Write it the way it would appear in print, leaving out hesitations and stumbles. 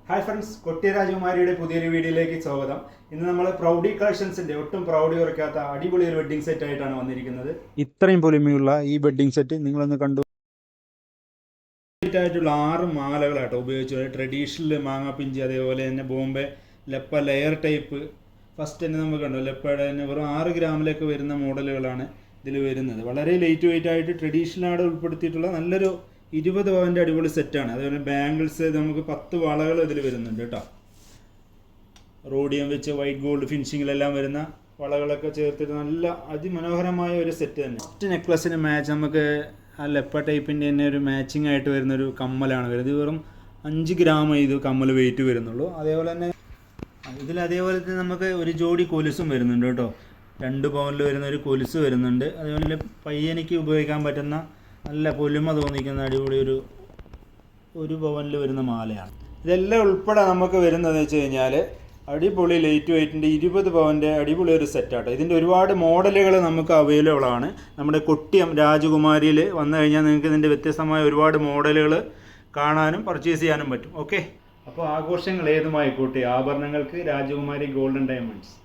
Hi friends, കൊട്ടി രാജകുമാരിയുടെ പുതിയൊരു വീഡിയോയിലേക്ക് സ്വാഗതം. ഇന്ന് നമ്മൾ പ്രൗഡി കളക്ഷൻസിന്റെ ഒട്ടും പ്രൗഡി കുറയ്ക്കാത്ത അടിപൊളി ഒരു വെഡ്ഡിംഗ് സെറ്റ് ആയിട്ടാണ് വന്നിരിക്കുന്നത്. ഇത്രയും പൊലിമയുള്ള ഈ വെഡ്ഡിംഗ് സെറ്റ് നിങ്ങളൊന്ന് കണ്ടു. ആയിട്ടുള്ള 6 മാലകളാട്ടോ ഉപയോഗിച്ചത്. ട്രഡീഷണൽ മാങ്ങാപ്പിഞ്ചി, അതേപോലെ തന്നെ ബോംബെ ലെപ്പ ലെയർ ടൈപ്പ്. ഫസ്റ്റ് തന്നെ നമുക്ക് കണ്ടോ, ലെപ്പയുടെ തന്നെ വെറും 6 ഗ്രാമിലേക്ക് വരുന്ന മോഡലുകളാണ് ഇതിൽ വരുന്നത്. വളരെ ലൈറ്റ് വെയിറ്റ് ആയിട്ട് ട്രഡീഷണൽ ഉൾപ്പെടുത്തിയിട്ടുള്ള നല്ലൊരു 20 പവൻ്റെ അടിപൊളി സെറ്റാണ്. അതുപോലെ ബാംഗിൾസ് നമുക്ക് 10 വളകൾ ഇതിൽ വരുന്നുണ്ട് കേട്ടോ. റോഡിയം വെച്ച് വൈറ്റ് ഗോൾഡ് ഫിനിഷിങ്ങിലെല്ലാം വരുന്ന വളകളൊക്കെ ചേർത്തിട്ട് നല്ല അതിമനോഹരമായ ഒരു സെറ്റ് തന്നെ. ഫസ്റ്റ് നെക്ലസിന് മാച്ച് നമുക്ക് ആ ലെപ്പ ടൈപ്പിൻ്റെ തന്നെ ഒരു മാച്ചിങ് ആയിട്ട് വരുന്നൊരു കമ്മലാണ് വരുന്നത്. ഇത് വെറും 5 ഗ്രാം ഇത് കമ്മൽ വെയിറ്റ് വരുന്നുള്ളൂ. അതേപോലെ തന്നെ അതേപോലെ തന്നെ നമുക്ക് ഒരു ജോഡി കൊലുസും വരുന്നുണ്ട് കേട്ടോ. 2 പവനിൽ വരുന്ന ഒരു കൊലുസ് വരുന്നുണ്ട്. അതേപോലെ പയ്യനിക്ക് ഉപയോഗിക്കാൻ പറ്റുന്ന നല്ല പൊലിമ തോന്നിക്കുന്ന അടിപൊളി ഒരു പവനിൽ വരുന്ന മാലയാണ്. ഇതെല്ലാം ഉൾപ്പെടെ നമുക്ക് വരുന്നതെന്ന് വെച്ച് കഴിഞ്ഞാൽ അടിപൊളി ലൈറ്റ് വെയിറ്റിൻ്റെ 20 പവൻ്റെ അടിപൊളി ഒരു സെറ്റാട്ടോ. ഇതിൻ്റെ ഒരുപാട് മോഡലുകൾ നമുക്ക് അവൈലബിൾ ആണ്. നമ്മുടെ കൊട്ടിയം രാജകുമാരിയിൽ വന്നു കഴിഞ്ഞാൽ നിങ്ങൾക്ക് ഇതിൻ്റെ വ്യത്യസ്തമായ ഒരുപാട് മോഡലുകൾ കാണാനും പർച്ചേസ് ചെയ്യാനും പറ്റും. ഓക്കെ, അപ്പോൾ ആഘോഷങ്ങൾ ഏതുമായിക്കോട്ടെ, ആഭരണങ്ങൾക്ക് രാജകുമാരി ഗോൾഡൻ ഡയമണ്ട്സ്.